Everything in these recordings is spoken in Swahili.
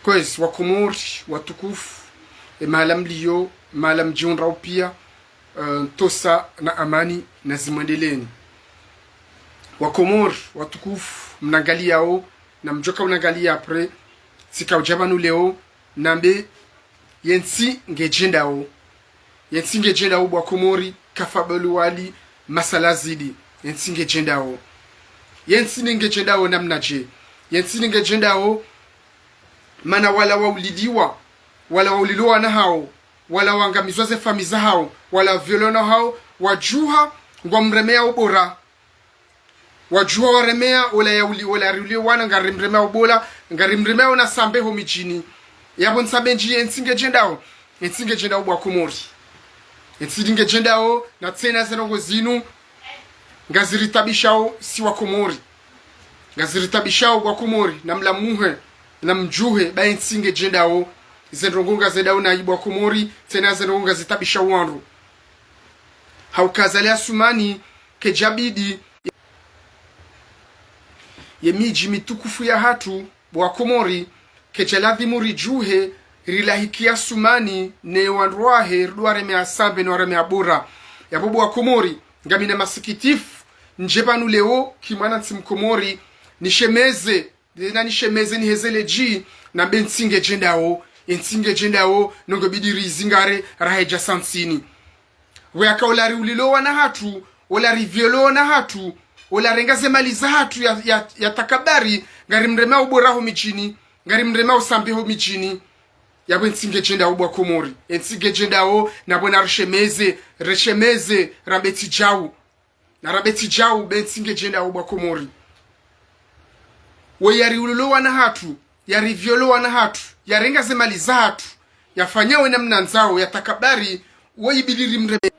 Kwezi wakomori watukufu mahala mlio mahala mjionrao pia tosa na amani na zimwendeleni. Wakomori watukufu mnangaliao na mjoka unangalia apre sika ujabanu leo nambe yensi ngejendao wakomori kafabelu wali masala zidi yensi ngejendao namnaje yensi ngejendao mana wala wauliliwa na hao wala wangamizwa ze famiza hao wala violona hao wajuha ngwa mremea ubora wajuha waremea wala riuliwa wana ngarimremea ubola ngarimremea na sambe ho mijini yabo nsambe nji yensinge jendao bwa komori yensinge jendao na tsena zenongo zinu ngaziritabishao si wa komori ngaziritabishao bwa komori na mlamuhe na mjuhe ba yensinge jendao zendrongonga zedao na ibwa komori tsena zenonga zitabisha wanru haukazalia sumani kejabidi yemiji mitukufu ya hatu bwa komori kecheladhimuri juhe rilahikia sumani ne wanruahe rduare mea sambe no mea bora ya bobo wa komori ngamina masikitifu njebanu leo kimwana nsimkomori nishemeze ni hezele ji na bensinge jendao nongo bidiri zingare raheja sansini weka olari ulilowa na hatu olari violowa na hatu olarengaze mali za hatu ya takabari ngari mremea ubora ho michini ngari mremea usambe ho michini yabo nsinge jendao bwa komori nsinge jendao na bona reshemeze rabeti jau bensinge jendao bwa komori we yari ulilowa na hatu yari violowa na hatu yarengaze mali za hatu yafanyawe na mnanzao ya takabari we ibidiri mreme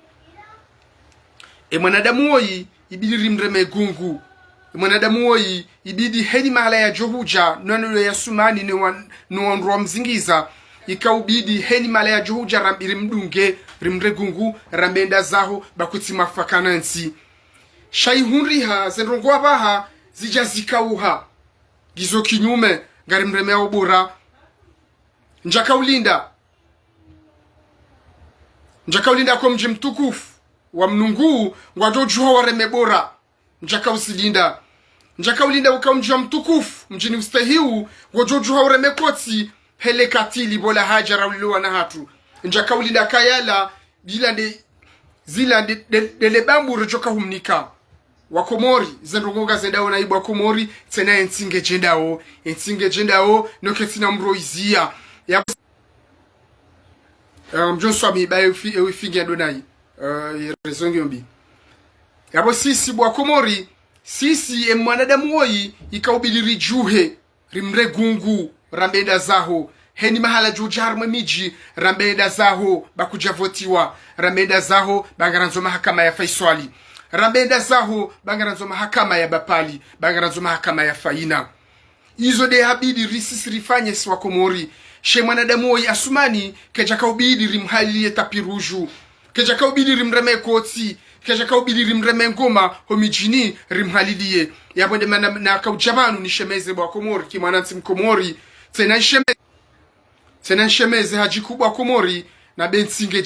mwanadamu woi ibidiri mreme gungu mwanadamu woi ibidi hedi mahala ya johuja nwanolo ya sumani nuonrwa mzingiza ikaubidi hedi mahala ya johuja rambiri mdunge rimre gungu rambenda zaho bakuti mafakanansi shaihunriha zenrongwa baha zijazikauha gizo kinyume ngari mreme obora njakaulinda kwa mji mtukufu wa mnungu ngwajojuha wareme bora njakausilinda uka mji wa mtukufu mjini ustahiu ngwajojuha wareme koti hele katili bola hajara ulilowa na hatu njakaulinda kayala zila dele bambu rejoka humnika wakomori zendrongonga zendao na ibu wakomori tena ensinge jendao noke tina mroizia ya mjonswa mi bae ufingi adonai rezongi mbi yabo sisi bwa komori sisi mwanadamu woi ikaubidiri juhe rimre gungu rambenda zaho heni mahala jujarmwe miji rambenda zaho bakujavotiwa rambenda zaho bangaranzo mahakama ya Faisali rambenda zaho bangaranzo mahakama ya Bapali bangaranzo mahakama ya Faina izo de habidi risisi rifanye si wakomori she mwanadamu woi asumani kejaka ubidi rimhalilie tapiruju kejaka ubidi rimreme koti kejaka ubidi rimreme ngoma homijini rimhalilie yabonde na kaujabanu nishemeze bwa komori kimwanansi mkomori tena nshemeze haji kubwa komori na bensinge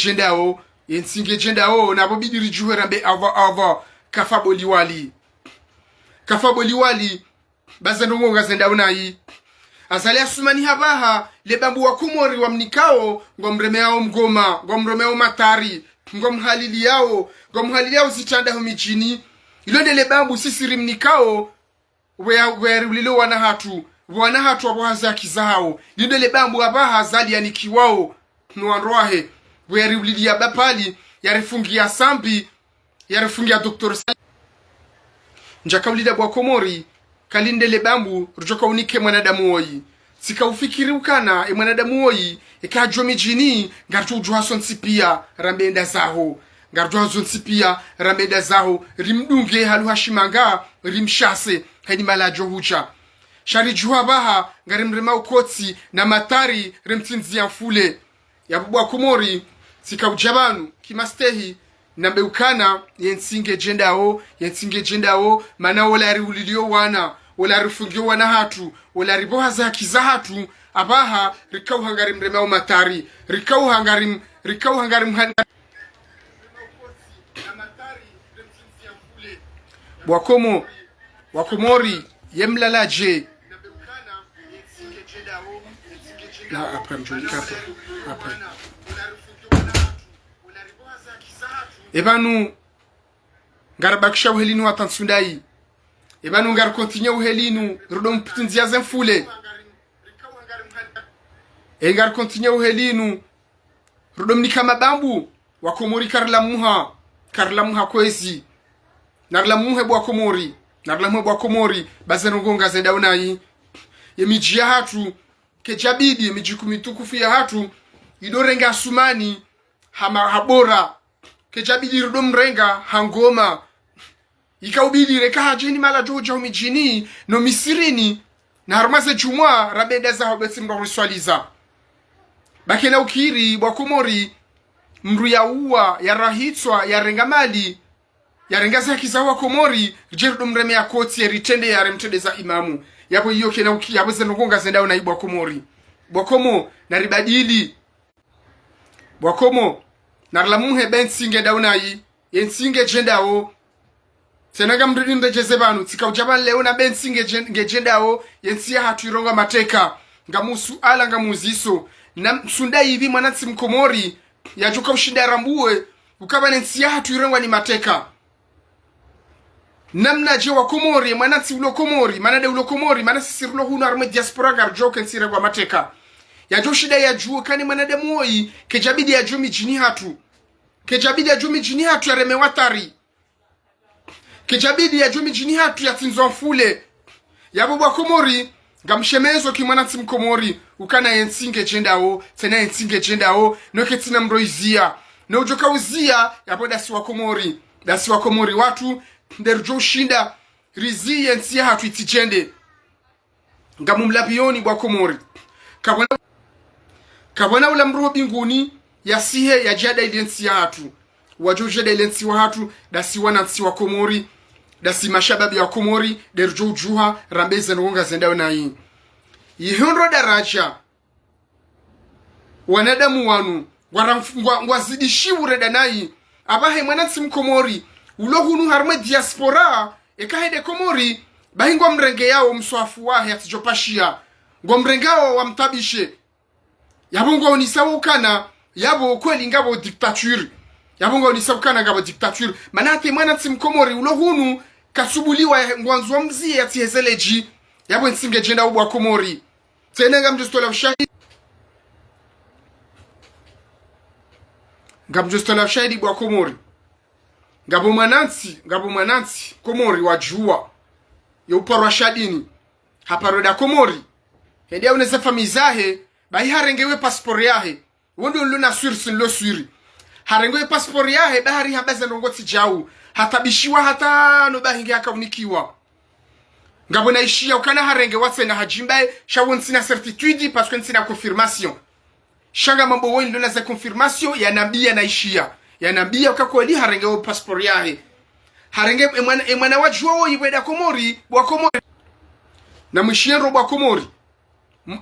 jendao na bobidi rijuhe rambe ava kafaboliwali bazendongonga zendao nayi azali asumani habaha lebambu wa komori wa mnikao ngomremeao mgoma ngomremeao matari ngomhalili yao zichanda humijini ilonde lebambu sisi rimnikao we ulilo wana hatu wabo hazaki zao ilonde lebambu abaha azali yanikiwao nuanroahe we ulili ya Bapali yarifungia sambi yarifungia Dr. Njakaulida bwa komori kalinde lebambu rujoka unike mwanadamu woi sika ufikiri ukana mwanadamu woi ikajwa mijini ngarujwa sonsipia rambenda zaho rimdunge halu hashimanga rimshase hadi malajo hucha sharijua baha ngarimrema ukoti na matari rimtinzi ya mfule ya bwa komori sika ujabanu kimastehi na beukana yensinge jendao mana wala ulilio wana wala rifungiwa na hatu wala riboha za kiza hatu abaha rikau hangari mremeo matari rikau hangari Bwakomo wakomori yemlalaje la hapa mjulika hapa ebanu ngarabakisha uhelinu watansundai ebanu ngar continue uhelinu rudom putunzia zenfule ngar continue uhelinu rudom nikama bambu wakomori karlamuha kwezi narlamuhe bwakomori bazenongonga zedaunai yemiji ya hatu kejabidi yemiji kumitukufu ya hatu idorenga sumani habora kejabidi rudomrenga hangoma ikaubidi reka hajeni mala joja umijini no misirini na harumaze jumwa rabeda za hobeti mroriswaliza bakena ukiri bwakomori mru ya uwa ya rahitswa ya rengamali yarengaza kizawa komori jerdo mreme ya koti ya ritende ya remtende za imamu yabo hiyo kena uki yabo zenongonga zendao na ibwa komori bwakomo na ribadili bwakomo na lamuhe bensinge dauna yi yensinge jendao senaga mridi ndejeze banu tika ujaban leo na bensinge jendao yensia hatuironga mateka ngamusu ala ngamuziso na sundai hivi mwanatsi mkomori yajuka ushinda rambuwe ukaba nensia hatuironga ni mateka namna je wa komori manatsi ulo komori manade ulo komori manasi sirlo huna arme diaspora garjoke nsire kwa mateka ya joshida ya juo kani manade moi kejabidi ya jumi jini hatu ya reme watari kejabidi ya jumi jini hatu ya tinzo mfule ya bubu wa komori ngamshemezo kimanatsi mkomori ukana yensinge jendao tena yensinge jendao noke tina mroizia na ujoka uzia ya po dasi wa komori watu nderjo shinda rizi yensi hatu itijende ngamumlabioni bwa komori kabona ula mruho binguni yasihe ya jada ilensi hatu wajojeda ilensi wa hatu dasi wanansi wa komori dasi mashababi wa komori derjo juha rambeze nonga zendao na hii yihondro daraja wanadamu wanu ngwazidishiwu reda nai abahe mwanansi mkomori ulohunu harme diaspora ekahede komori bahingwa mrenge yao mswafu wahe atijopashia ngwa mrenge yao wamtabishe yabo ngwa unisawa ukana yabo kweli ngabo diktature yabo ngwa unisawa ukana ngabo diktature manate mwanansi mkomori ulohunu kasubuliwa ngwanzwa mzie atihezeleji yabo nsinge jenda ubwa komori tenenga mjustola ushahidi ngamjustola ushahidi bwa komori ngabo mwanansi komori wajua ya uparwa shadini haparoda komori hedi ya uneze famizahe bahi harengewe paspori yahe wondo nlo na suri harengewe paspori yahe bahari habaza nongoti jau hatabishiwa hata no bahinge haka unikiwa ngabo na ishia ukana harenge watse na hajimbae shawon sina certitude parce que sina confirmation shanga mambo woni ndo na za confirmation ya nabia na ishia ya nabia ukakweli harenge wa passport yahe harenge emwana wajua wo ibeda komori bwa komori na mshiero bwa komori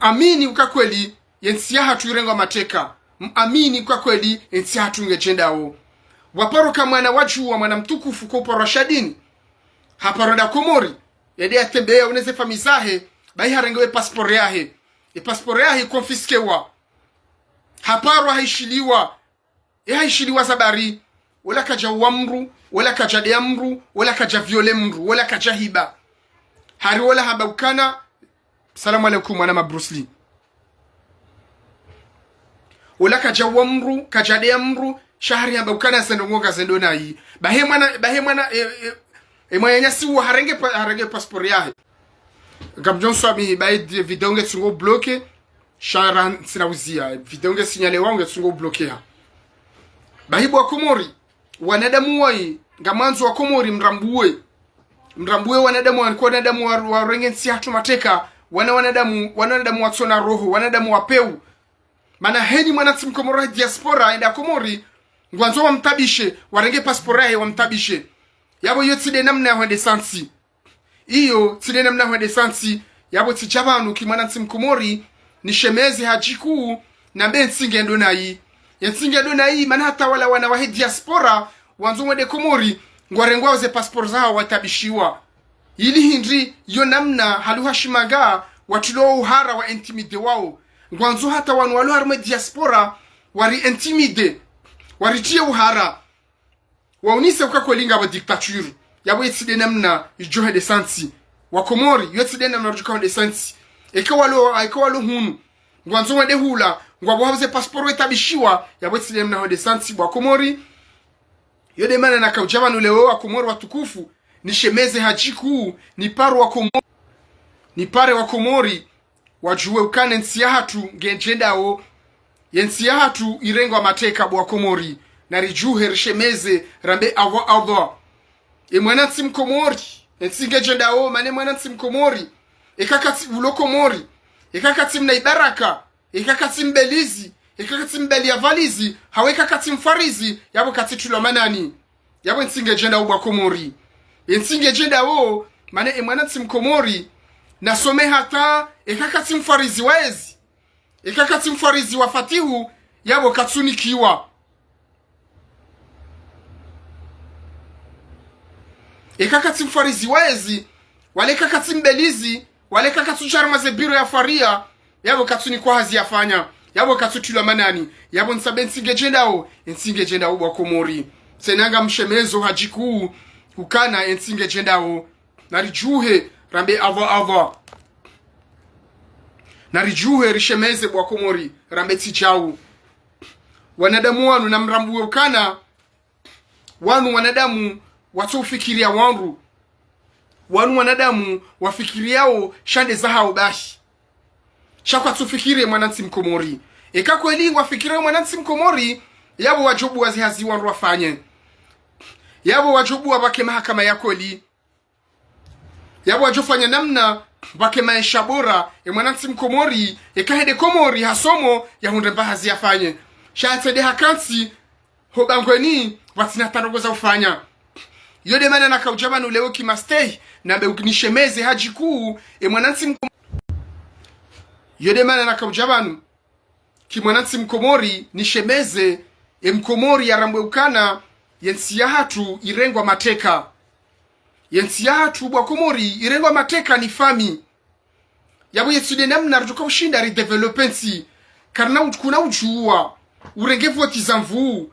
amini ukakweli yensia hatuirenga mateka amini ukakweli yensia hatunge jendao waparo kama mwana wajua mwana mtukufu kwa uparo shadini haparoda komori yede atembea uneze famizahe bai harenge wa passport yahe passport yahe konfiskewa haparo haishiliwa haishiliwa zabari wala kaja wamru wala kaja deamru wala kaja violemru wala kaja hiba hari wala habaukana. Salamu alaikum wana Bruce Lee. Wala kaja wamru kaja deamru shahari habaukana zendongonga zendona hii bahemana nyasi wa harenge passport yahe gamjonso ami bae video nge tsungo bloke shara sinauzia video nge sinyale wangu tsungo bloke ha bahibu wa komori wanadamu wai ngamanzo wa komori mrambuwe wanadamu walikuwa wanadamu wa rengensi hatu mateka wanadamu watsona roho wanadamu wapeu mana heni mwanatsi mkomori diaspora enda komori ngwanzo wamtabishe warenge paspora he wamtabishe yabo yotside namna ya hende sansi iyo tsinena mna hwede sansi yabo tichabanu kimwana nsimkomori ni shemeze hajiku na mbe nsingendo nayi yensingendo nayi mana hata wala wana wa diaspora wanzo mwede komori ngwarengwa ze passport zao watabishiwa ili hindri yo namna haluhashimaga watulo uhara wa intimide wao ngwanzo hata wanu walu harme diaspora wari intimide waritie uhara waunise ukakolinga wa dictature yabo yetside namna ijohe de sansi wa komori yetside namna rujuka de sansi eka walo hunu ngwanzo wade hula ngwabo haze passport wetabishiwa yabo yetside namna de sansi wa komori yode mana na kaujabanu leo wa komori watukufu ni shemeze hajiku ni paru wa komori ni pare wa komori wajuwe ukane nsiya hatu ngenjendao yensiya hatu irengwa mateka bwa komori na rijuhe rishemeze rambe awa mwana nsimkomori nsingenjendao mane mwana nsimkomori ekakati ulo komori ekakati mna ibaraka ekakati mbelizi ekakati mbeli ya valizi haweka kati mfarizi yabo kati tulomanani yabo nsingenjendao bwa komori nsingenjendao mane mwana nsimkomori nasome hata ekakati mfarizi waezi ekakati mfarizi wa fatihu yabo katsunikiwa ekakati mfarizi waezi wale kakati mbelizi wale kakati jarma ze biro ya faria yabo katsunikwa hazi yafanya yabo katsutula manani yabo nsabe nsingejendao bwa komori senanga mshemezo hajiku ukana nsingejendao narijuhe rambe ava narijuhe rishemeze bwa komori rambe tichau wanadamu wanu na mrambu ukana wanu wanadamu watufikiria wanru wanu wanadamu wafikiriao shande zahao bashi shakwa tufikirie mwanansi mkomori eka kweli wafikirie mwanansi mkomori yabo wajobu wazihazi wanru wafanye yabo wajobu wabake mahakama ya kweli yabo wajofanya namna bake maisha bora mwanansi mkomori ekahede komori hasomo ya hunde bahazi yafanye shatede hakansi hobangweni watina tanogoza ufanya yode mana na kaujabanu leo kimastei na beuknishemeze hajiku mwanansi mkomori yode mana na kaujabanu kimwanansi mkomori nishemeze mkomori ya rambweukana yensiya hatu irengwa mateka yensiya hatu bwa komori irengwa mateka ni fami yabo yetsude namna rutuka ushinda redevelopensi karna kuna ujuwa urenge voti zamvu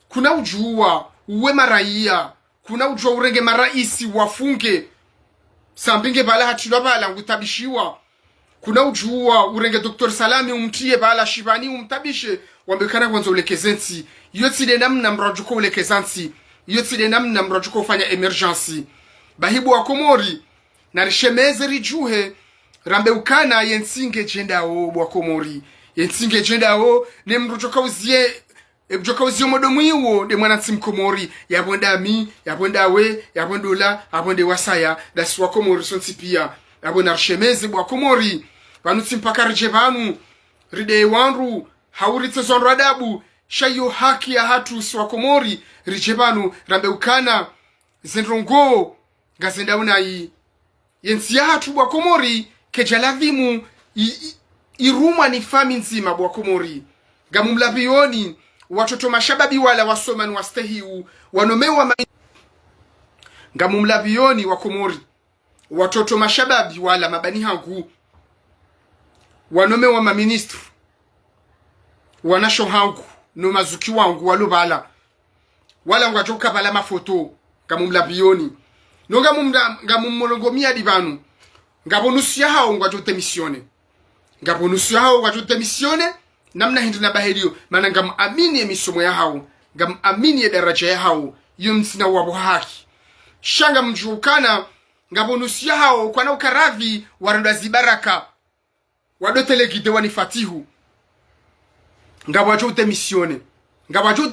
kuna ujuwa uwe maraia kuna ujuwa urenge maraisi wafunge sambinge bala hatulwa bala ngutabishiwa kuna ujuwa urenge Dr. Salami umtie bala shibani umtabishe wambekana kwanza ulekezensi yotide namna mrajuko ulekezansi yotide namna mrajuko ufanya emergency bahibu wa komori na rishemeze rijuhe rambe ukana yensinge jendao bwa komori yensinge jendao ne mrujoka uzie modomu iwo de mwanansi mkomori yabonda mi yabonda we yabondola abonde wasaya dasi wa komori sonsi pia yabona rishemeze bwa komori vanutsi mpaka rjebanu ride wanru hauritse zonro adabu shayo haki ya hatu siwa komori rjebanu rambe ukana zenrongo ngazenda unai yensi ya hatu bwa komori kejalavimu iruma ni fami nzima bwa komori gamumlabioni watoto mashababi wala wasomani wastehiu wanomewa gamumlabioni wa komori watoto mashababi wala mabani hangu wanomewa maministru wanasho hangu no mazuki wangu walubala wala ngwajoka bala mafoto gamumlabioni no gamumolongomia divanu ngabonusia hao ngwajote misione namna hindi na bahelio mana ngamuamini emisomo ya hao ngamuamini daraja ya hao yumsina wabo haki shanga mjukana ngabonusia hao kwa na ukaravi waranda zibaraka wadotele gide wani fatihu ngabajote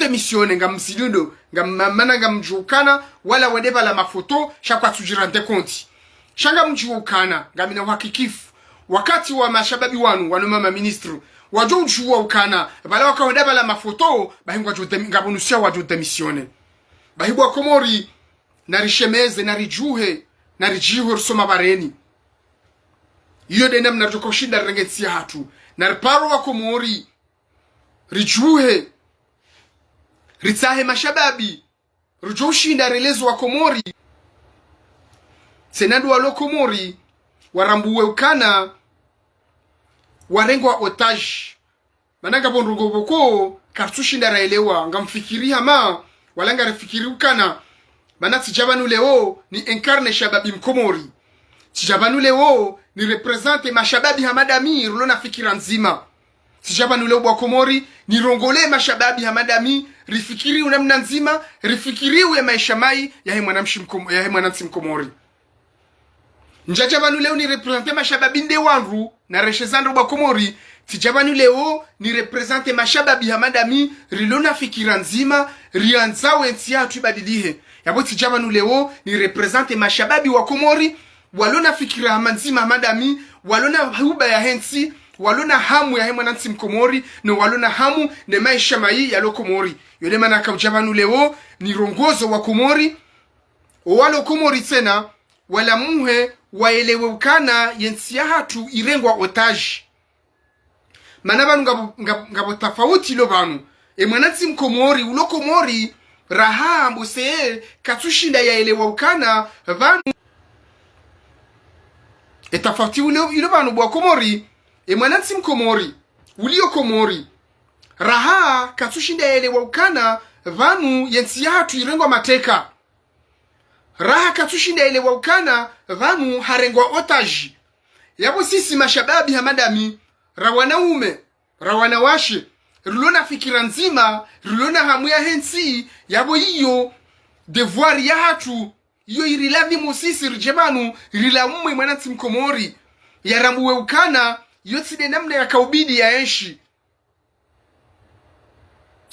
misione ngamsidundo ngamana ngamjukana wala wedeba la mafoto shakwa tujirante konti shanga mjukana ngamina uhakikifu wakati wa mashababi wanu mama ministru wajojuwa ukana bala wakawedeba la mafoto bahingwa jote ngabonusia wajote misione bahibwa komori na rishemeze na rijuhe na rijiho risoma bareni iyo de namna tukoshinda rengetsia hatu na riparo wa Komori rijuhe ritsahe mashababi rujoshinda relezo wa Komori senadu wa Komori warambuwe ukana warengwa otage mananga bondungo boko kartushinda raelewa ngamfikiria ma walanga refikiri ukana mana tijabanu leo ni incarne shababi mkomori tijabanu leo ni represente mashababi hamadami rulona fikira nzima tijabanu leo bwa Komori ni rongole mashababi hamadami rifikiri unamna nzima rifikiri uwe maisha mai ya mwanamshi mkomori njajabanu leo ni represente mashababi nde wanru na reshezando bwa Komori tijabanu leo ni represente mashababi hamadami rilona fikira nzima rianzawe ntia tubadilihe yabo tijabanu leo ni represente mashababi wa Komori walona fikira hamanzima hamadami walona huba ya hensi walona hamu ya mwanansi mkomori no walona hamu ne maisha mai ya Komori yole manaka ujabanu leo ni rongozo wa Komori walo Komori tena wala muhe waelewe ukana yensia hatu irengwa otage mana banu ngabo tofauti lo banu mwanansi mkomori ulo Komori raha mbose katushinda yaelewa ukana banu etafauti ulo banu bwa Komori mwanansi mkomori ulio Komori raha katushinda yaelewa ukana banu yensia hatu irengwa mateka raha katushinda elewa ukana vanu harengwa otaji yabo sisi mashababi hamadami rawanaume rawanawashe rulona fikira nzima rulona hamu ya hensi yabo iyo devoir ya hatu iyo irilavi musisi rijebanu rilamwe mwanansi mkomori yarambuwe ukana yotside namna ya kaubidi ya enshi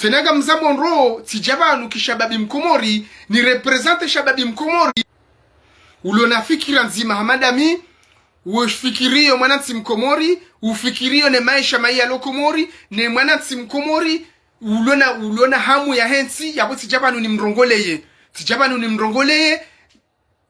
tenaga mzamondro tijabanu kishababi mkomori ni represente shababi mkomori ulona fikira nzima hamadami ufikirio mwanansi mkomori ufikirio ne maisha maia lo Komori ne mwanansi mkomori ulona hamu ya hensi yabo tijabanu ni mrongoleye tijabanu ni mrongoleye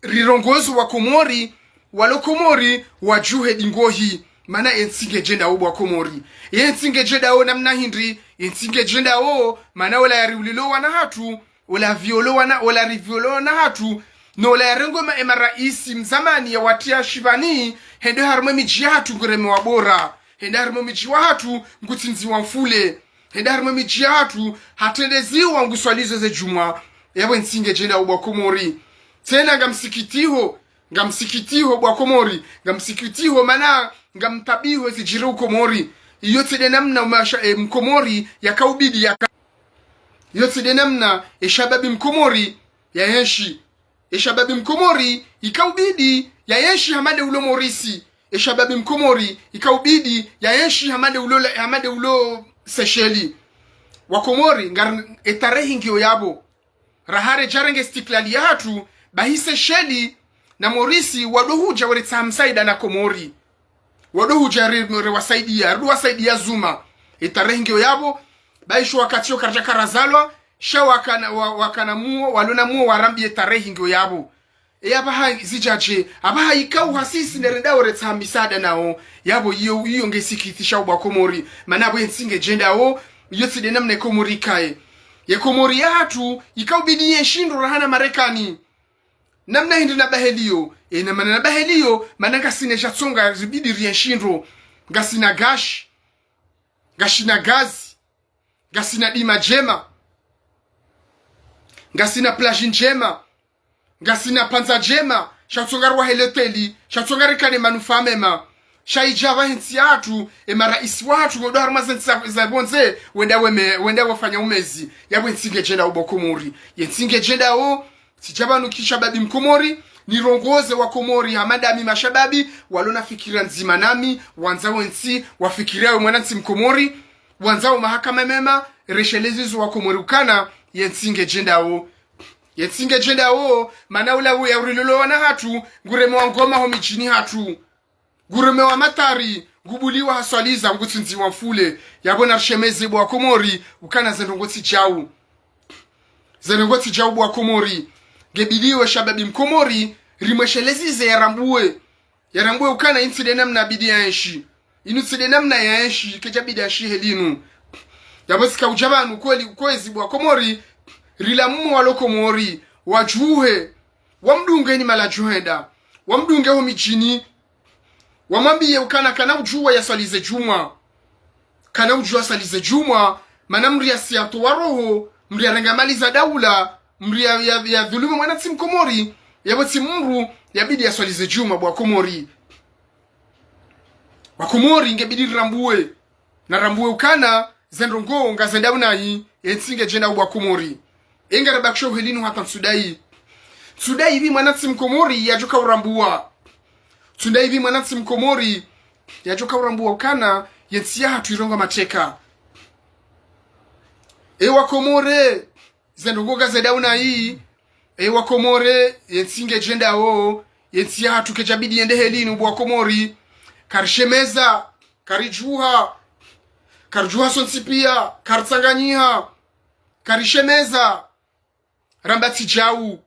rirongozo wa Komori walo Komori wajuhe dingohi mana ensinge jenda wa Komori ensinge jenda o namna hindri ensinge jenda o mana wala yariulilo wana hatu wala violo wana wala riviolo wana hatu no la rengo ma raisi mzamani ya watia shivani hende harmo miji hatu ngureme wabora hende harmo miji hatu ngutsinzi wa mfule hende harmo miji hatu hatendeziwa nguswalizo ze juma yabo ensinge jenda wa Komori tena ngamsikitiho bwa Komori ngamsikitiho mana ngamtabiho zijiru Komori yote de namna mkomori yakaubidi yote de namna shababi mkomori ya yenshi shababi mkomori ikaubidi ya yenshi hamade ulo morisi shababi mkomori ikaubidi ya yenshi hamade ulo sesheli wa Komori ngar etarehi ngio yabo rahare jarenge stiklali ya hatu bahise sheli na morisi wadohuja waritsamsaida na Komori wadohuja wasaidia zuma itarengio yabo baisho wakatio karja karazalwa sha wakana muo walona muo warambi itarengio yabo abaha zijaje abaha ikau hasisi nerenda waritsambisada nao yabo iyo ngesikitisha ubwa Komori manabo yensinge jenda o yote de namne Komori kae ya Komori ya hatu ikaubidi yeshindo rahana Marekani namna hindi na bahelio na mana bahelio mananga sine chatsonga zibidi rienshindro gasina gashina gazi gasina dima jema gasina plage njema gasina panza jema chatsonga rwa heleteli chatsonga rikane manufaa mema shaijava hinsi hatu maraisi watu ngodoro mazensa za bonze wenda wafanya umezi yabo nsinge jenda ubo Komori yensinge jenda o sijabanu kishababi mkomori ni rongoze wa Komori hamadami mashababi walona fikira nzima nami wanzao nsi wafikiria mwanansi mkomori wanzao mahakama mema reshelezizo wa Komori ukana yensinge jenda o manaula ya urilolo wana hatu ngureme wa ngoma ho michini hatu gureme wa matari gubuliwa haswaliza ngutsinzi wa mfule yabona rshemeze bwa Komori ukana zenongoti jau bwa Komori gebidiwe shababi mkomori rimweshelezize yarambue ukana inside namna bidi yanshi inu side namna yanshi keja bidi yanshi helinu yabosika ujabanu kwezi bwa Komori rilamu wa Komori wajuhe wamdunge ni malajuhenda wamdunge ho mijini wamwambie ukana kana ujua ya salize juma kana ujua salize juma manamri ya siyato waroho mri ya rengamaliza daula mri ya dhulumu mwanatsi Mkomori yaboti mru yabidi ya salize juma bwa Komori wakomori ngebidi rambue na rambue ukana zendrongo ngazenda unayi yensinge jenda bwa Komori enga rabaksho helinu hata Sudai hivi mwanatsi Mkomori yajoka urambua Sudai hivi mwanatsi Mkomori yajoka urambua ukana yensia hatu ironga mateka ewa Komore zendrongo ngazenda unayi ewa Komore yensinge jenda o yensia hatu kejabidi yende helinu bwa Komori karishemeza karijuha sonsipia karitsanganyiha karishemeza rambati jau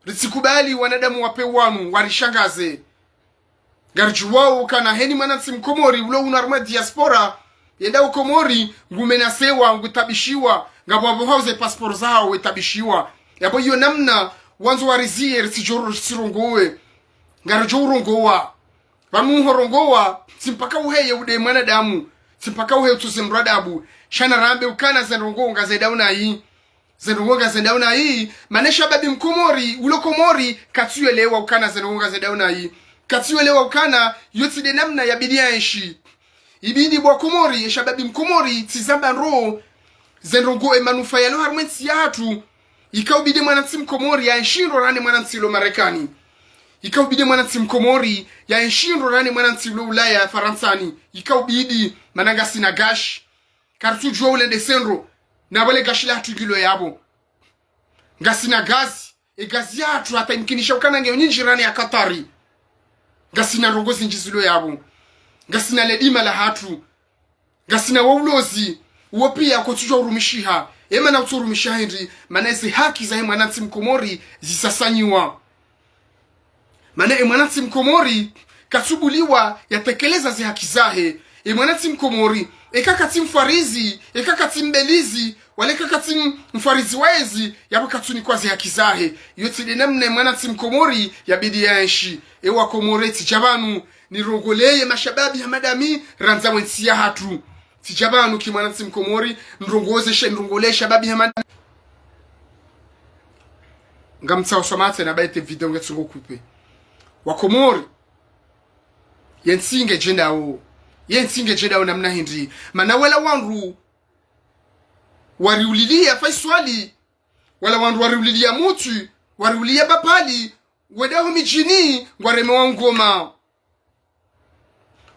ritsikubali wanadamu wape wanu warishangaze garjuwao kana heni mwanatsi Mkomori ulo unaruma diaspora yenda Komori ngumenasewa ngutabishiwa ngabo hauze passport zao wetabishiwa yabo hiyo namna wanzo warizie risijoro sirongowe garjurongowa bamuhorongowa simpaka uheye ude mwanadamu simpaka uheye tuzimradabu shana rambe ukana zenrongonga zedauna hii zenrongonga zedauna hii manesha babi Mkomori ulo Komori katuelewa ukana zenrongonga zedauna hii katuelewa ukana yote de namna ya bidia enshi ibidi bwa Komori shababi Mkomori tizamba ro zenrongo emanufa yalo harmenti ya hatu ikaubidi mwanatsi Mkomori ya enshiro rani mwanatsi lo Marekani ikaubidi mwanatsi Mkomori ya enshiro rani mwanatsi lo Ulaya Faransani ikaubidi mananga sina gash kartu jwa ule desendro na wale gashi la hatu gilo yabo ngasina gazi gazi yatu hata imkinisha ukana ngeo nyinji rani ya Katari ngasina rongozi njizilo yabo ngasina ledima la hatu ngasina waulozi uopia kutujwa urumishiha ema na uturumishiha hindi manezi haki za mwanatsi Mkomori zisasanyiwa mana mwanatsi Mkomori katubuliwa yatekeleza zi haki zahe mwanatsi Mkomori ekakati mfarizi ekakati mbelizi wale kakati mfarizi waezi yabo katuni kwa zi haki zahe yote de namne mwanatsi Mkomori yabidi yanshi ewa Komori tijabanu nirongoleye mashababi hamadami ranza wensiya hatu tijabanu ki mwanatsi Mkomori nrongole shababi hamadami ngamtsa usomate na baite video ngetsungo kupe wa Komori yensinge jenda o namna hindi mana wala wanru wariulilia faiswali wala wanru wariulilia mutu wariulilia bapali wedaho mijini ngwareme wa ngoma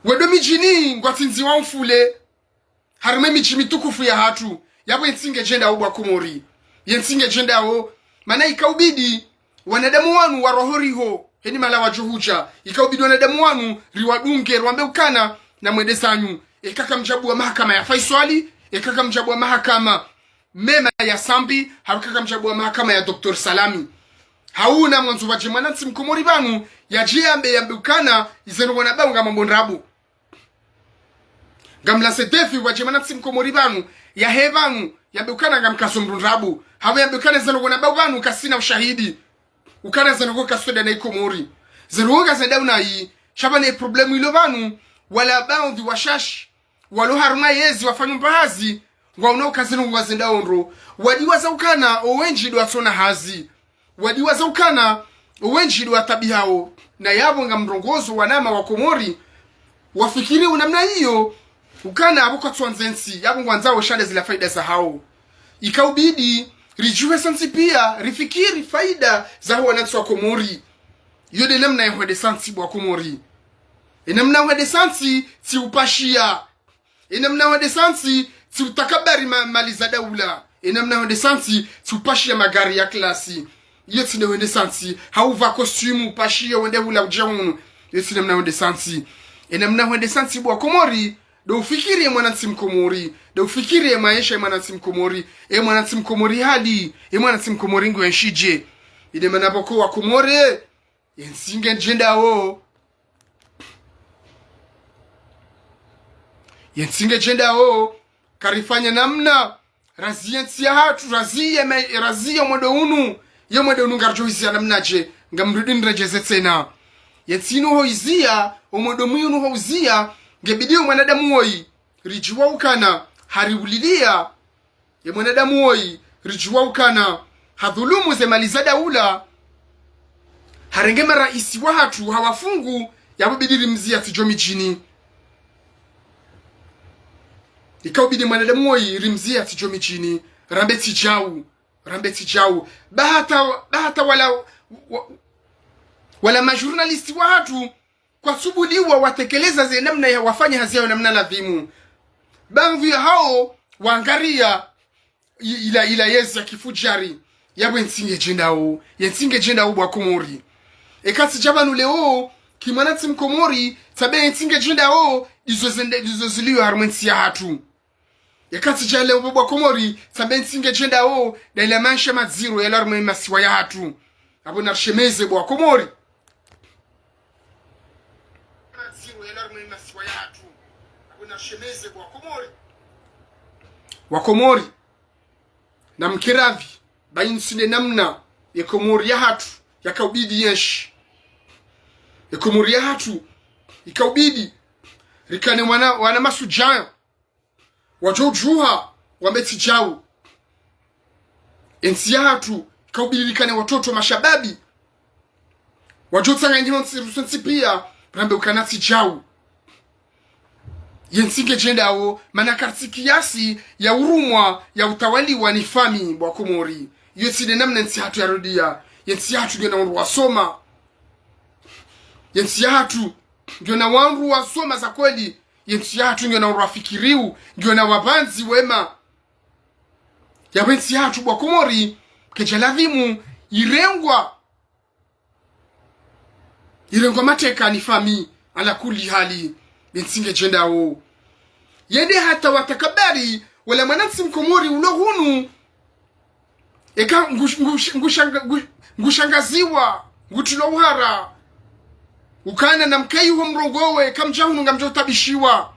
wedo mijini ngwatinzi wa mfule harime mijimi tukufu ya hatu yabo yensinge jenda o bwa Komori yensinge jenda o mana ikaubidi wanadamu wanu warohoriho heni mala wajuhuja ikaubidi wanadamu wanu riwadunge rwambe ukana na mwende sanyu ekaka mjabu wa mahakama ya Faiswali ekaka mjabu wa mahakama mema ya Sambi hakaka mjabu wa mahakama ya Dr. Salami hauna mwanzo wa mwanatsi Mkomori banu ya jiambe ya ukana izeno wanabao ngamambondrabu gamla sedefi wa mwanatsi Mkomori banu ya hebanu ya ukana ngamkasombrundrabu hawe ya ukana izeno wanabao banu kasina ushahidi ukana zenogo kasoda na Komori zenogo kazenda una hii shabane problemu ilo banu wala baadhi washashi walo haruma yezi wafanyu mbahazi waunao kazinu wazenda onro wadiwaza ukana owenji do atona hazi wadiwaza ukana owenji do atabihao na yabo nga mrongozo wanama wa Komori wafikiri unamna hiyo ukana abuka tuanzensi yabo ngwanzao shande zila faida za hao ikaubidi rijuwe sansi pia rifikiri faida za hao wanatsu wa Komori yode namna ya hwede sansi bwa Komori inamna hwede sansi si upashia inamna hwede sansi si utakabari mali za daula inamna hwede sansi si upashia magari ya klasi yote ne hwede sansi hauva kostumu upashia wende hula ujaunu yote namna hwede sansi inamna hwede sansi bwa Komori do ufikiri mwanatsi Mkomori do ufikiri maisha mwanatsi Mkomori mwanatsi Mkomori hadi mwanatsi Mkomori ngo enshije ide manaboko wa Komori yensinge jenda o yensinge jenda o karifanya namna raziensia hatu raziye mwedo unu ye mwedo unu ngarjoizia namnaje ngamrudin rejeze tena yensino hoizia omwedo muyunu houzia ngebidi mwanadamu woi rijiwa ukana hariulilia ye mwanadamu woi rijiwa ukana hadhulumu ze mali za daula harengema raisi wa hatu hawafungu yabidi mzia tijomi jini ikaubidi mwanadamu woi rimzia tijomi jini rambeti jau bahata wala majurnalisti wa hatu kwa subuliwa watekeleza ze namna ya wafanya hazi yao namna ladhimu bangu ya hao waangaria ila yezi ya kifujari yabo yensinge jenda bwa Komori ekati jabanu leo kimanati mkomori tabe yensinge jenda izoziliwa harmensi ya hatu ekati jale bwa Komori tabe yensinge jenda da ila mansha maziro ya larme masiwa ya hatu abo narshemeze bwa Komori Wakomori na mkiravi bainsine namna ya Komori ya hatu yakaubidi yeshi ya Komori ya hatu ikaubidi rikane wana masujayo wajojuha wambeti jau ensi ya hatu ikaubidi rikane watoto mashababi wajotanga njimonsi pia rambe ukanati jau yensinge jenda manakarti kiasi ya urumwa ya utawaliwa ni fami bwa Komori yosine namna nsi hatu ya rodia yensi hatu ndio na wanru wasoma yensi hatu ndio na wanru wasoma za kweli yensi hatu ndio na wanru wafikiriu ndio na wabanzi wema ya wensi hatu bwa Komori kejaladhimu irengwa mateka ni fami ala kuli hali yensinge jenda yende hata watakabari wala manatsi mkomori ulohunu eka ngushangaziwa ngutulouhara ukana na mkai huo mrongowe kamjahunu ngamjotabishiwa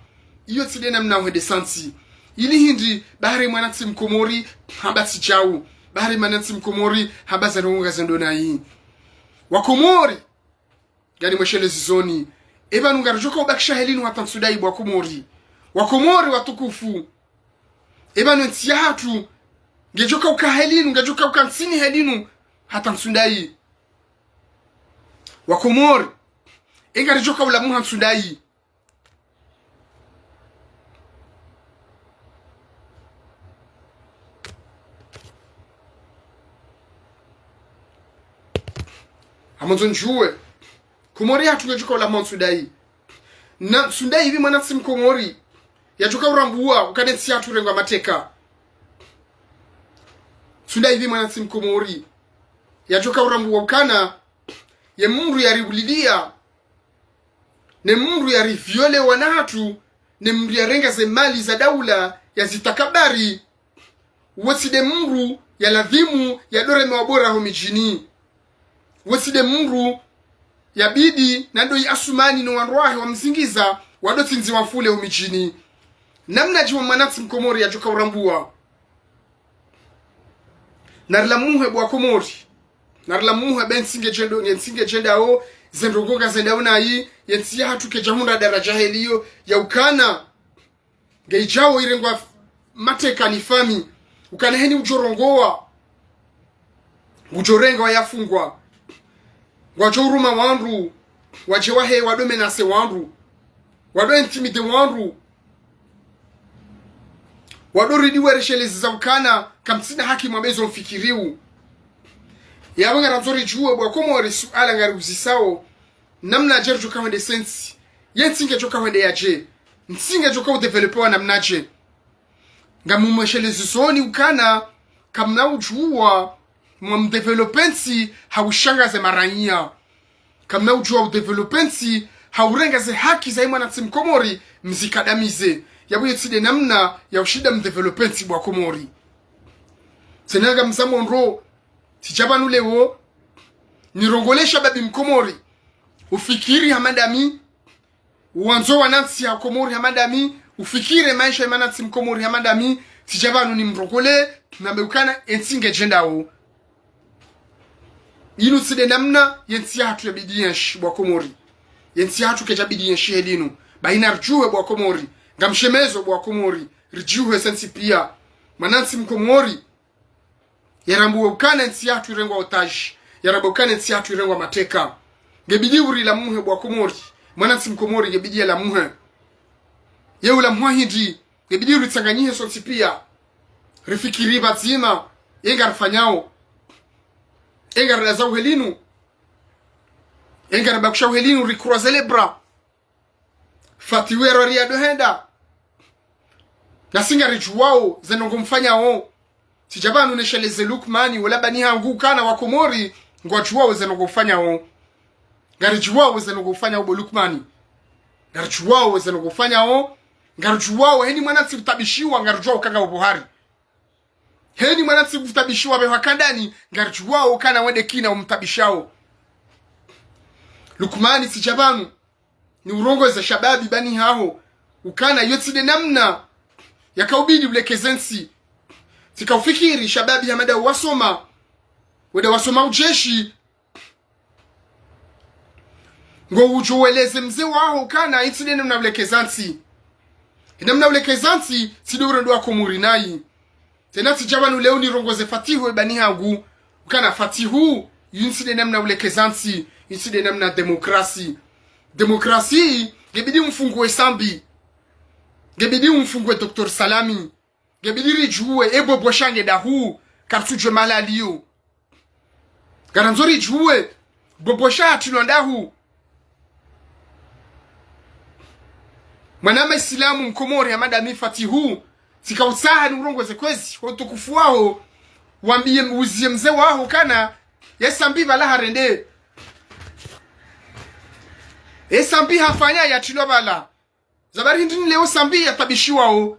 iyo tsidena mna uhede sansi ili hindi bahari manatsi mkomori habasi jau bahari manatsi mkomori habasa nunga zendona hii Wakomori gani mweshele zizoni eba nungarjoka ubakisha helinu hatansudai bwa Komori Wakomori watukufu eba nuntia hatu ngejoka ukahelinu ngejoka ukansini helinu hatansudai Wakomori engarjoka ulamu hansudai Amazon juwe Komori hatu ngejoka ulamu hansudai na sundai hivi manatsi mkomori yajoka urambua ukanensi hatu rengo mateka sundai hivi manatsi mkomori yajoka urambua ukana ye mungu yariulidia ne mungu yariviole wanatu ne mungu yarenga ze mali za daula ya zitakabari waside mungu ya ladhimu ya dore mewabora homijini waside mungu ya bidi nando ya asumani no wanroahe wa mzingiza wadoti nzi wafule umichini namna jiwa manatsi mkomori ya joka urambua narla muhe bwa Komori narla muhe bensinge jenda zendrogoga zendauna hii yensi ya hatu kejahunda daraja heliyo ya ukana geijao irengwa mateka ni fami ukana heni ujorongoa ujorenga wa yafungwa wajoruma wanru wajewahe wadomenase wanru wado intimide wanru wado ridiwe reshelezi za ukana kamsina haki mwabezo mfikiriu ya wanga ranzori juwe bwa Komori suala ngari uzisao namna ajeru joka wende sensi yensinge joka wende yaje nsinge joka udevelopewa namnaje ngamumweshelezi soni ukana kamna ujuwa mwamdevelopensi haushangaze maranyia kamna ujua udevelopensi haurengaze haki za manatsi mkomori mzikadamize yabu yetside namna ya ushida mdevelopensi bwa Komori senaga msamonro tijabanule wo nirongole shababi mkomori ufikiri hamadami uanzo wanansi ya komori hamadami ufikire maisha ya manansi mkomori hamadami tijabanu ni mrongole na meukana ensinge jendao inu side namna yensi hatu ya bidiyenshi bwa komori yensi hatu keja bidiyenshi helinu baina rjuwe bwa komori ngamshemezo bwa komori rjuwe sensi pia manansi mkomori yarambuwe ukana ensi hatu irengwa otaji yarambuwe ukana ensi hatu irengwa mateka ngebidi uri la muhe bwa komori manansi mkomori ngebidi ya la muhe yeu la muhe hindi ngebidi uri tsanganyihe sensi pia rifikiri bazima yenga rifanyao enga raza uhelinu enga rabakusha uhelinu rikuraze lebra fatiwero riado henda nasinga rijuwao zenongo mfanyao tijabanu nesheleze Lukmani wala bani hangu kana wakomori ngwajuwao zenongo mfanyao ngarijuwao zenongo mfanyao bo Lukmani ngarijuwao zenongo mfanyao ngarijuwao heni mwanatsi utabishiwa ngarijuwao kanga ubuhari heni mwanatsi utabishiwa bewa kandani ngarijuwao kana wende kina umtabishao Lukmani tijabanu ni urongo za shababi bani hao ukana yotside namna yakaubidi ulekezensi tikaufikiri shababi hamada wasoma weda wasoma ujeshi ngo ujuweleze mzee wao kana inside namna ulekezansi namna ulekezansi sidoro ndo akomuri nayi tena tijabanu leo ni rongoze fatihu bani hangu ukana fatihu inside namna ulekezansi inside namna demokrasi gebidi mfungue sambi gebidi mfungue Dr. Salami gebidi rijuwe ebo boshange dahu kartuje malaliyo garanzori juwe bobosha atilondahu manama Islamu mkomori hamadami fatihu sikausaha nurongo zekwezi utukufu wao wambie uzie mzee wao kana yesambi bala harende esambi hafanya ya tilobala zabari hindini leo sambi ya tabishiwa o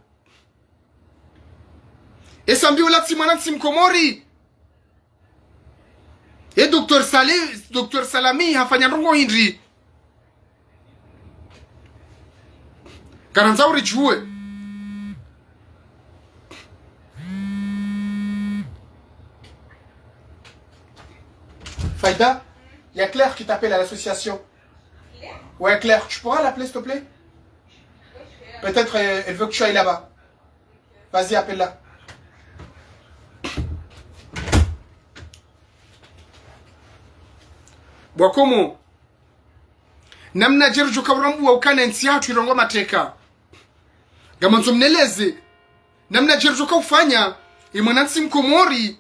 esambi ulati mwanansi mkomori Dr. Salami hafanya rongo hindri karanza uri juwe Faïda, il y a Claire qui t'appelle à l'association. Ouais, Claire, tu pourras l'appeler, s'il te plaît? Peut-être elle veut que tu ailles là-bas. Vas-y, appelle-la. Bwakomo. Namna jerjo kawrambu wa ukana nsi hatu irongo mateka. Gamanzo mneleze. Namna jerjo kawfanya imanansi mkomori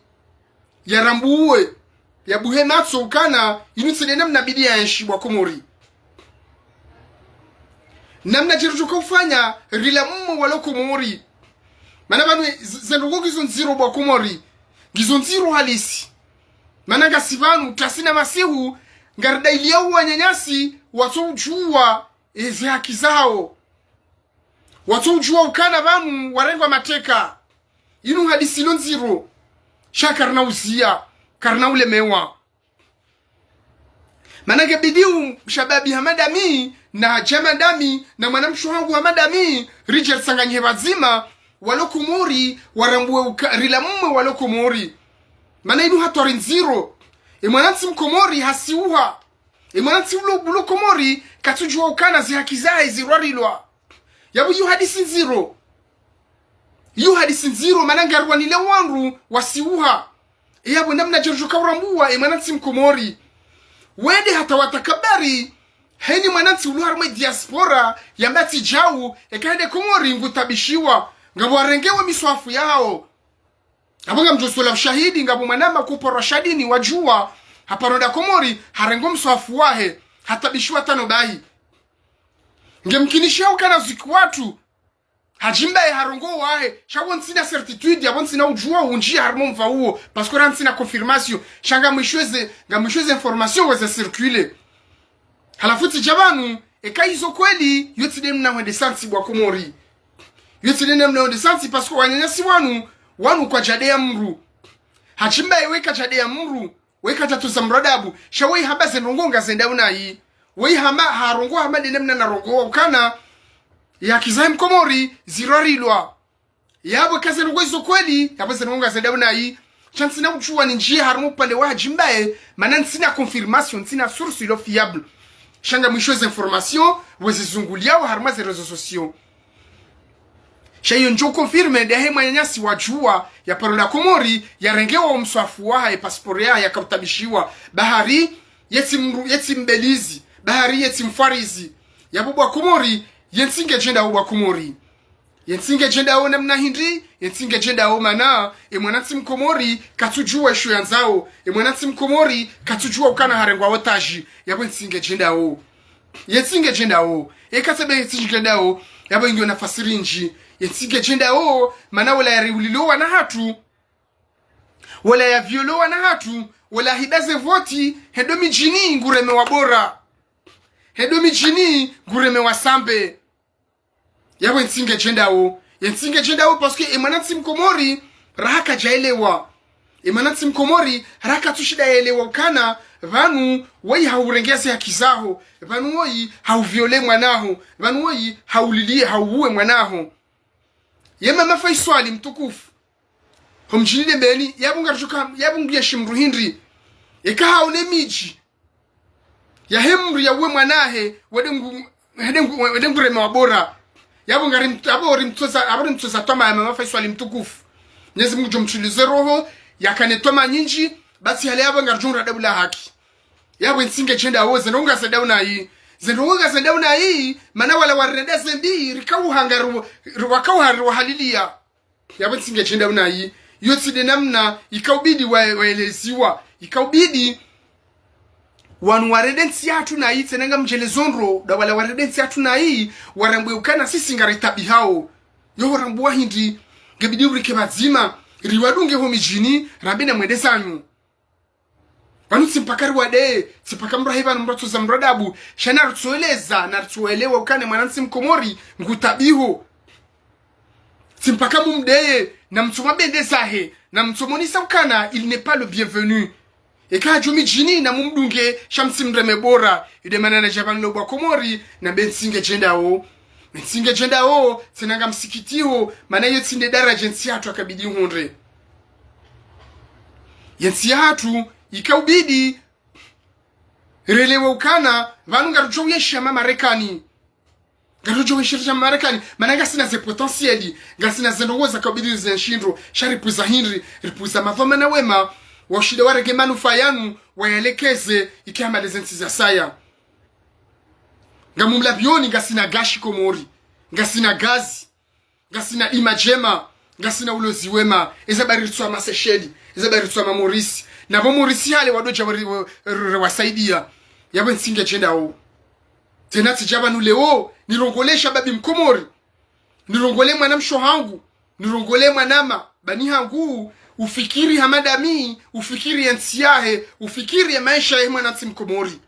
ya rambuwe ya buhe natso ukana inusede namna bidi ya enshi Bwakomori. Namna jerjo kufanya rila mumo walokomori mana banu zendugo gizonziro Bwakomori gizonziro halisi mana gasivanu tasina masihu ngarda iliau wanyanyasi watu ujua ezi haki zao watu ujua ukana banu warengwa mateka inu hadisi lonziro shakarna uzia karna ulemewa manake bidiu shababi hamadami na jamadami na mwanamshu wangu hamadami Richard sanganye bazima walokumori warambuwe rila mume walokumori mana inu hatori nziro mwanansi mkomori hasiuha mwanansi ulo komori katujua ukana zihakizae zirwarilwa yabu yu hadisi nziro mananga rwanile wanru wasiuha yabu namna jerjo kawrambuwa mwanansi mkomori wede hata watakabari heni mwanansi uluharumwe diaspora yambati jau ekaende komori ngutabishiwa ngabo warengewe miswafu yao abanga mjosola shahidi ngabo manama kupora shadini wajua haparonda komori harengo mswafu wahe hatabishiwa tano bahi ngemkinishia ukana ziku watu hajimbaye harongo wahe shawon sina certitude yabon sina ujua unjia harmo mfa huo pasko ran sina confirmation shanga mwishweze information weze circule halafuti jabanu ekaizo kweli yotide mna wende sansi Bwakomori yotide mna wende sansi pasko wanyanyasi wanu kwa jade ya mru hachimbaye weka jade ya mru weka tatu za mradabu shawai hamba zenongonga zenda unai wei hamba harongo hamba denemna na rongo ukana ya kizai mkomori zirarilwa yabo kaze rongo izo kweli yabo zenongonga zenda unai chansi na uchua ni njia harumu pale waji mbae maana sina confirmation sina source ilo fiable shanga mwisho za information wezi zungulia wa haruma ze réseaux sociaux shayo njo confirme dehe mwanyanyasi wajua ya parola Komori ya rengewa mswafu waha ya pasporea ya kautabishiwa bahari yeti mbelizi bahari yeti mfarizi ya bubu wa Komori yensinge jenda wa Komori yensinge jenda o namna hindi yensinge jenda o mana mwanati mkomori katujua ishu yanzao mwanati mkomori katujua ukana harengwa wotaji yabo yensinge jenda o yensinge jenda o kasebe yensinge jenda o yabo ingyo nafasiri nji yensinge jenda o mana wala ya riulilowa na hatu wala ya violowa na hatu wala hidaze voti hedomi jini ngureme wabora hedomi jini ngureme wasambe yabo yensinge jenda o parce que emanati mkomori rahaka jaelewa emanati mkomori haraka tushida elewa ukana vanu wai haurengeze haki zao vanu wai hauviole mwanaho vanu wai haulilie hauue mwanaho yema mafaiswali mtukufu homjinile beni yabungia shimruhindri eka haune miji ya hemru ya uwe mwanahe wedengu reme wabora yabo ngari abori mtoza toma ya mafaiswali mtukufu Mwenyezi Mungu jomtulize roho yakanetoma nyinji basi hali yabo ngarjunga dabula haki yabo nsinge chenda wo zenonga sedauna hii zenonga sedauna hii mana wala warendeze mbi rikau hangaru wakau haru halilia yabo nsinge chenda una hii yoti de namna ikaubidi waeleziwa ikaubidi wanu waredensi hatu na hii tenenga mjelezonro da wala waredensi hatu na hii warambwe ukana sisi ngaritabi hao yo warambwa hindi gebidi urike mazima riwadunge ho mijini rambina mwende sanyu Wanu simpakari wade simpaka mrahiva na mratu za mradabu shana rutueleza na rutuelewa ukane mwanansi mkomori ngutabiho simpaka mumdeye na mtuma bende zahe na mtumonisa ukana il n'est pas le bienvenu eka jumi jini na mumdunge shamsi mreme bora idemana na jabani lobwa Komori na bensinge jenda o senanga msikitio mana yo tsinde daraja nsi hatu akabidi hundre yensi hatu ikaubidi relewa ukana vanu ngarujoyesha Marekani ngarujoyesha Marekani mananga sina ze potentieli ngasina zendoza kabidi zenshindro sharipuza hinri ripuza mavoma na wema washide warege manufaa yanu waelekeze ikama lezensi za saya ngamumla bioni ngasina gashi Komori ngasina gazi ngasina imajema ngasina ulozi wema ezabari tswa masesheli ezabari tswa Maurice na Maurice hale wadoja wasaidia yabo nsinge chenda o tena tijaba nuleo nirongolesha babi mkomori nirongole mwana msho hangu nirongole mwanama bani hangu ufikiri hamadami ufikiri yansiahe ufikiri ya maisha ya mwana mkomori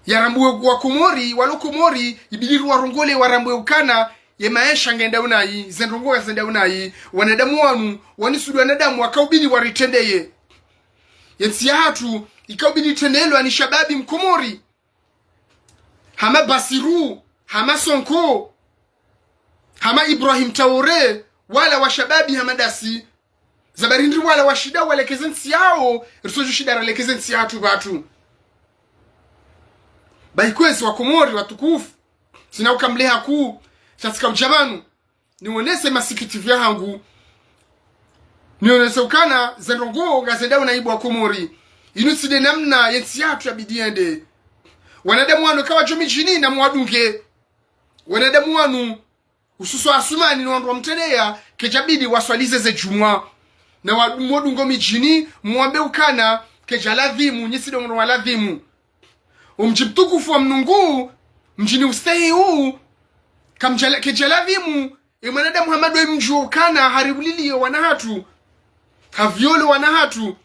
yarambwe wa Komori walo Komori ibidiru warongole warambwe ukana ye maisha ngenda unai zenrongo zenda unai wanadamu wanu wanisudu wanadamu wakaubidi waritendeye yensi hatu ikaubidi tendelo ani shababi mkomori hama Basiru hama Sonko hama Ibrahim Traore wala washababi hamadasi zabarindri wala washida wala kezensi yao risoju shida wala kezensi hatu batu baikwezi wa Komori watukufu sina ukamleha kuu chatika ujamanu niwonese masikitivu yangu niwonese ukana zenrongo ngazenda unaibu wa Komori inuside namna yensi hatu ya bidiende wanadamu wanu kawa jomi jini na mwadunge wanadamu wanu ususu asumani ni wandu wa mtenea kejabidi waswalize ze jumwa na wadungo mijini mwambe ukana kejaladhimu nyisi dongo waladhimu umjibtukufu wa mnungu mjini ustahi huu kejaladhimu mwanadamu Muhammadu mjuo ukana haribulili wanahatu haviole wanahatu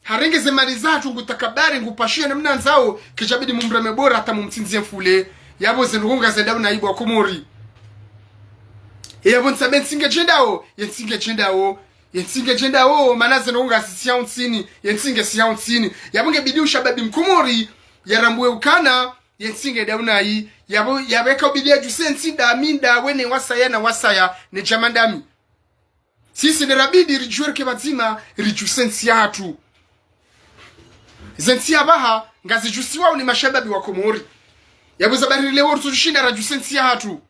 harengeze mali zatu ngutakabari ngupashia namna nzao kejabidi mumbrame bora hata mumtinzie mfule yabo zenunga zendao na ibu wa Komori yabo nsabe nsinge chendao yensinge chendao yensinge jenda o manaze nonga sisi haunsini yensinge si haunsini yabunge bidi ushababi mkomori yarambue ukana yensinge dauna yi yabeka bidi ya jusensi da minda wene wasaya na wasaya ne jamandami sisi ne rabidi rijuerke bazima rijusensi hatu zensi abaha ngazi jusiwa ni mashababi wa komori yabuza bari leo tushinda rajusensi hatu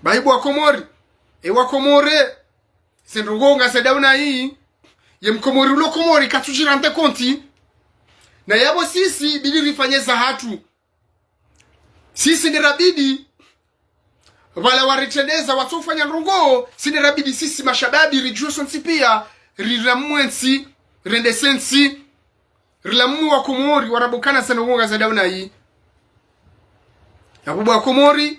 baibu wa komori wa komore senrongonga sedauna hii ye mkomori ulo komori katujirante konti na yabo sisi bidi rifanyeza hatu sisi ni rabidi wala waritendeza watofanya rongo sisi rabidi sisi mashababi rijusensi pia riramwensi rendesensi rilamu wa komori warabukana senrongonga sedauna hii yabubu wa komori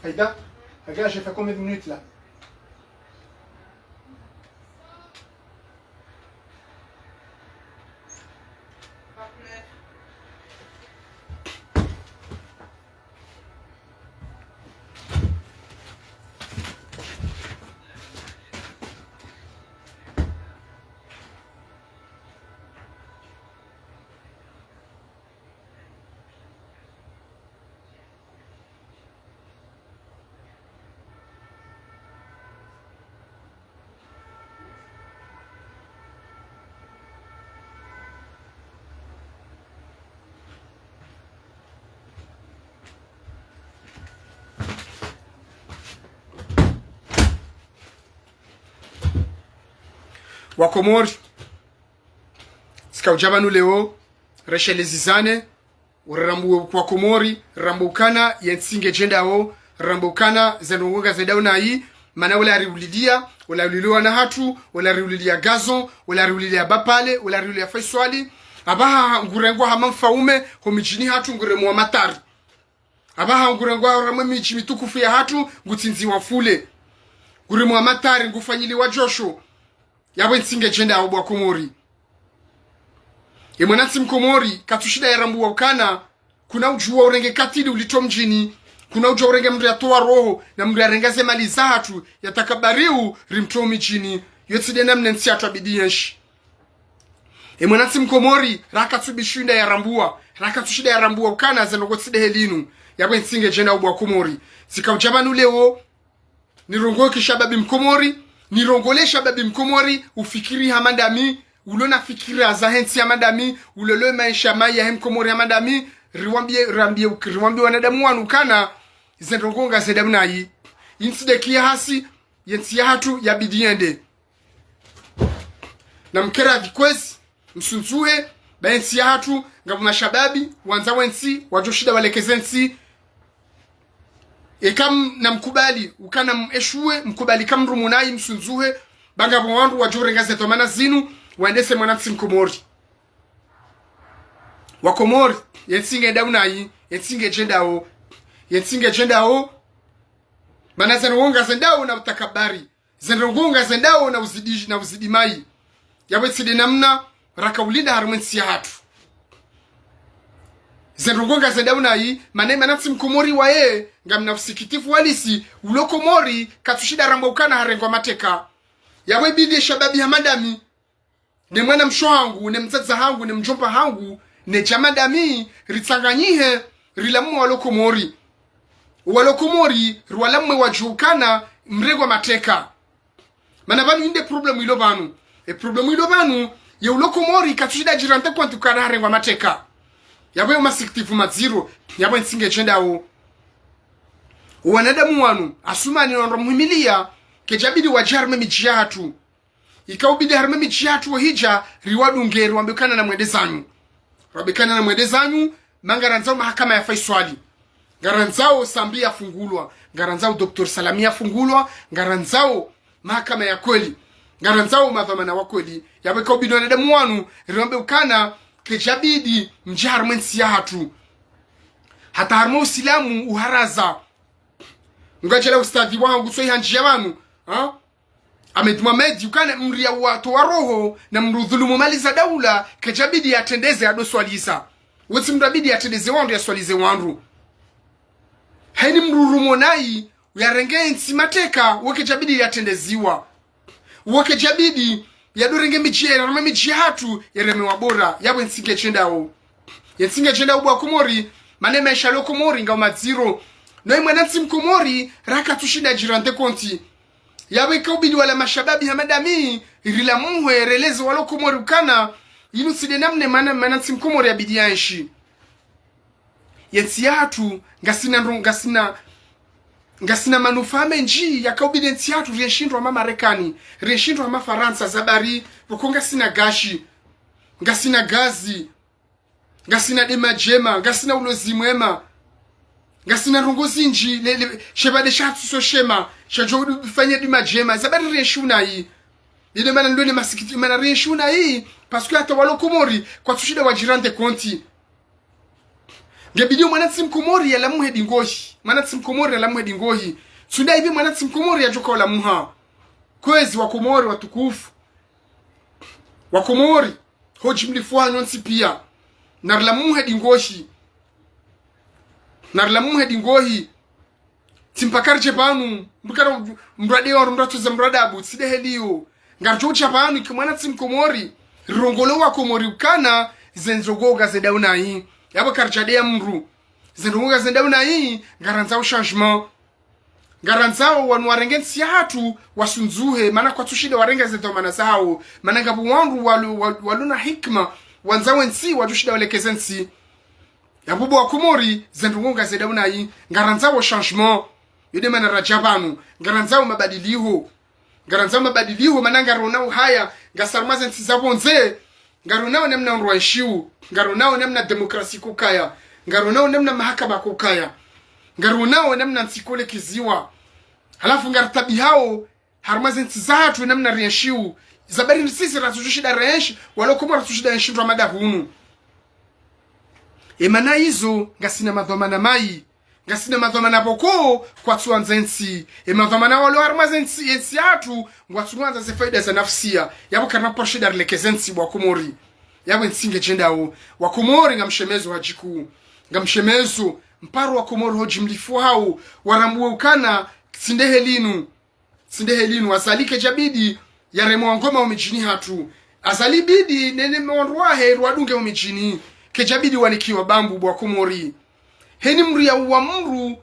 Aïda, regarde, j'ai fait combien de minutes là? Wakomori sika ujabanu leo reshe lezizane urarambu wakomori rambukana yensinge jenda o rambukana zenongoga zedauna hii mana wala riulidia wala riuliwa na hatu wala riulidia gazon wala riulidia bapale wala riulidia faiswali abaha ngurengwa hamamfaume homijini hatu nguremwa matari abaha ngurengwa ramwe miji mitukufu ya hatu ngutinzi wafule nguremwa matari ngufanyili wa josho yawe nsinge jenda au bwa komori mwanansi mkomori katushida ya rambu wa ukana kuna ujua urenge katili ulito mjini kuna ujua urenge mdu ya toa roho na mdu ya rengaze mali zahatu ya takabariu rimto mjini yotide na mnensi atu abidiyenshi mwanansi mkomori raka tubishinda ya rambua raka tushida ya rambua ukana zenogotside helinu yawe nsinge jenda au bwa komori sika ujabanu leo nirongo kishababi mkomori nirongole shababi mkomori ufikiri hamandami ulona fikiri azahensi hamandami ulolo maisha maya hem komori hamandami riwambie wanadamu wanukana zenrongonga zedamu nayi inside kia hasi yensi ya hatu ya bidiende na mkera vikwezi msunzuhe bayensi ya hatu ngabu mashababi wanza wensi wajoshida walekezensi ekam na mkubali ukana mweshue mkubali kamrumunai msunzuhe banga wandu wajorenga zetomana zinu waendese mwanansi mkomori wakomori yensinge daunayi yensinge jendao mana zenongonga zendao na utakabari zenongonga zendao na uzidimai yawe side namna rakaulinda harumwensi ya hatu zenrongonga zedauna hii manansi mkomori wae ngamna usikitifu walisi ulokomori katushida rambaukana harengwa mateka yawe bidi shababi hamadami ne mwana msho hangu ne mzaza hangu ne mjompa hangu ne jamadami ritsanganyihe rilamu walokomori rwalamwe wajukana mregwa mateka mana banu inde problemu ilo banu problemu ilo banu ye ulokomori katushida jirante kwa ntukana harengwa mateka yawe umasikitifu maziro yawe nsinge jenda o wanadamu wanu asumani na muhimilia kejabidi wajarme mijihatu ikaubidi harme mijihatu hija riwadu ngeri wambekana na mwende zanyu mangaranzao mahakama ya faiswali ngaranzao sambia fungulwa ngaranzao Dr. Salamia fungulwa ngaranzao mahakama ya kweli ngaranzao madhamana wa kweli yawe kaubidi wanadamu wanu riwambekana kejabidi mjarme nsiyatu hata harmo usilamu uharaza ngajela ustadhi wangu so ihanjia wanu Ahmed Mohamed yukane mria watu wa roho na mrudhulumu mali za daula kejabidi atendeze ado swaliza wesi mrabidi atendeze wandu ya swalize wandu haini mrurumonai uyarenge nsi mateka wake jabidi yatendeziwa wake jabidi yadorenge michia na michia hatu yaremewa bora yabo nsinge chendao yensinge chendao bwa Komori manema ishalo Komori nga maziro no mwanansi mkomori raka tushida jirante konti yawe kaubidi wala mashababi hamadami irila muhe releze walo Komori ukana yinu side namne manansi mkomori abidi yanshi yensi hatu ngasina manufaa menji ya kaubidi yensi hatu rieshindwa ma Marekani rieshindwa ma Faransa zabari wakonga sina gashi ngasina gazi ngasina dema jema ngasina ulozi mwema ngasina rongozi nji shebade shatu so shema shajo fanya dema jema zabari rieshuna hii ile mana ndone masikiti mana rieshuna hii parce hata walo Komori kwa tushida wajirante konti ngebidi mwanatsi mkomori ya lamu hedi ngohi mwanatsi mkomori ya lamu hedi ngohi sunda hivi mwanatsi mkomori ya joka la muha kwezi wa Komori watukufu wa Komori hoji mlifuwa nyonsi pia narlamu hedi ngohi timpakarche panu mbukara mbrade wa mratuza mradabu side heliyo ngarjocha panu ikimwanatsi mkomori rongolo wa Komori ukana zenzogoga zedauna hii yabo karchadea mru zenunga zendauna hii garanzao changement garanzao wanwarengensi hatu wasunzuhe mana kwa tushida warenga zeto mana sao mana ngabu wangu waluna hikma wanzao nsi wajushida walekezensi yabubu wa Komori zenunga zendauna hii garanzao changement yode mana rajabanu garanzao mabadiliho mana ngaronao haya ngasarmaze nsi zabonze ngaronao namna nruanshiu ngaronao namna demokrasi kukaya ngaronao namna mahakama kukaya ngaronao namna nsikole kiziwa halafu ngartabi hao harmaze ntizatu namna rianshiu zabari sisi ratushida renshi wala Komori ratushida renshi ramada hunu emana hizo ngasina madhamana mai ngasina madhamana boko kwa tuanzensi madhamana walo harmaze nsi hatu ngwatuanza ze faida za nafsia yabo kana porshida lekezensi bwa Komori yawe nsinge chendao wa Komori ngamshemezo hajiku ngamshemezo mparo wa Komori hoji mlifu hao waramwe ukana sindehelinu azalike jabidi yaremo ngoma umijini hatu azalibidi nene mwandwahe rwadunge umijini kejabidi wanikiwa bambu bwa Komori heni mria wa mru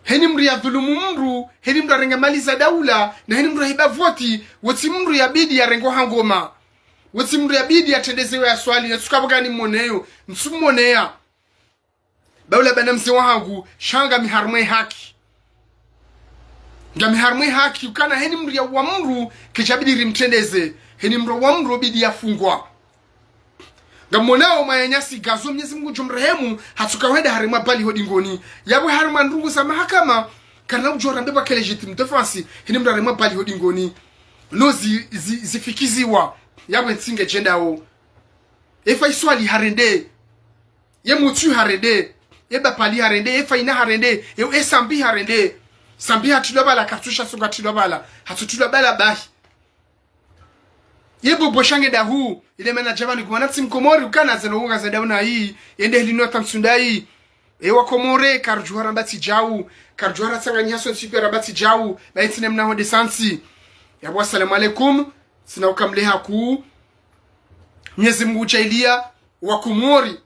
heni mria dhulumu mru heni mru arenga za daula na heni mru hiba voti wati mru yabidi yarengo hangoma wati mru yabidi yatendezewe ya swali na tukabugani mmoneyo nsummonea baula bana mse wangu shanga miharmwe haki ngamiharmwe haki ukana heni mru ya wa mru kejabidi rimtendeze heni mru wa mru bidi yafungwa ngamonao mayanyasi gazo Mwenyezi Mungu jomrehemu hatukawenda harima bali hodingoni yabo harima ndungu za mahakama kana ujora mbeba kele legitime defense hini mdarima bali hodingoni no zifikiziwa yabo nsinge jendao efa iswali harende ye mutu harende ye bapali harende efa ina harende ye esambi harende sambi hatulobala katusha sunga tulobala hatutulobala bahi yebo boshange dahu ile mena jabani kumanatsi mkomori ukana zenonga zedauna hii yende hilino tamsundai ewa Komore karjuara mbati jau karjuara tsanganyaso nsipe rabati jau baitine mna hode sansi yabo assalamu alaikum sina ukamleha ku Mwenyezi Mungu chailia wa Komori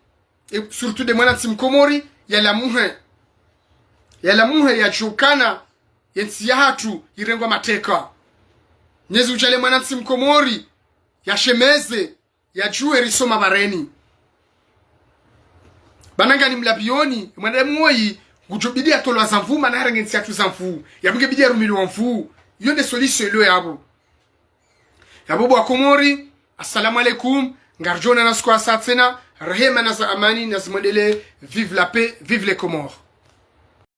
surtout de manatsi mkomori yala muhe ya chukana yensi ya hatu irengwa mateka Mwenyezi uchale manatsi mkomori ya shemeze ya juwe risoma bareni bananga ni mlabioni mwende mwoyi gujobidi atolwa zamvu manara ngensi atu zamvu ya mgebidi arumili wa mvu yonde solution ilo yabo bwa Komori assalamu alaikum ngarjona na skwa satsena rehema na za amani na zimodele vive la paix vive les Comores.